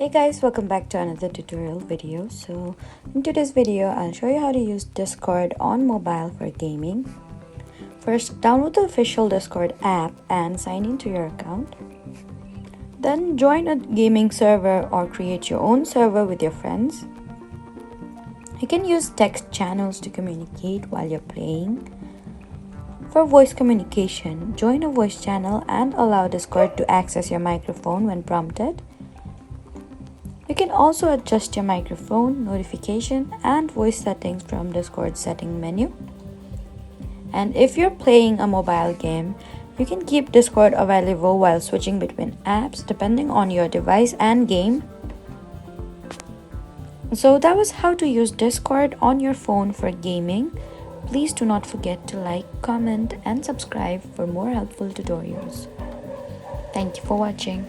Hey guys, welcome back to another tutorial video. So in today's video, I'll show you how to use Discord on mobile for gaming. First, download the official Discord app and sign into your account. Then join a gaming server or create your own server with your friends. You can use text channels to communicate while you're playing. For voice communication, join a voice channel and allow Discord to access your microphone when prompted. You can also adjust your microphone, notification, and voice settings from Discord's setting menu. And if you're playing a mobile game, you can keep Discord available while switching between apps depending on your device and game. So that was how to use Discord on your phone for gaming. Please do not forget to like, comment, and subscribe for more helpful tutorials. Thank you for watching.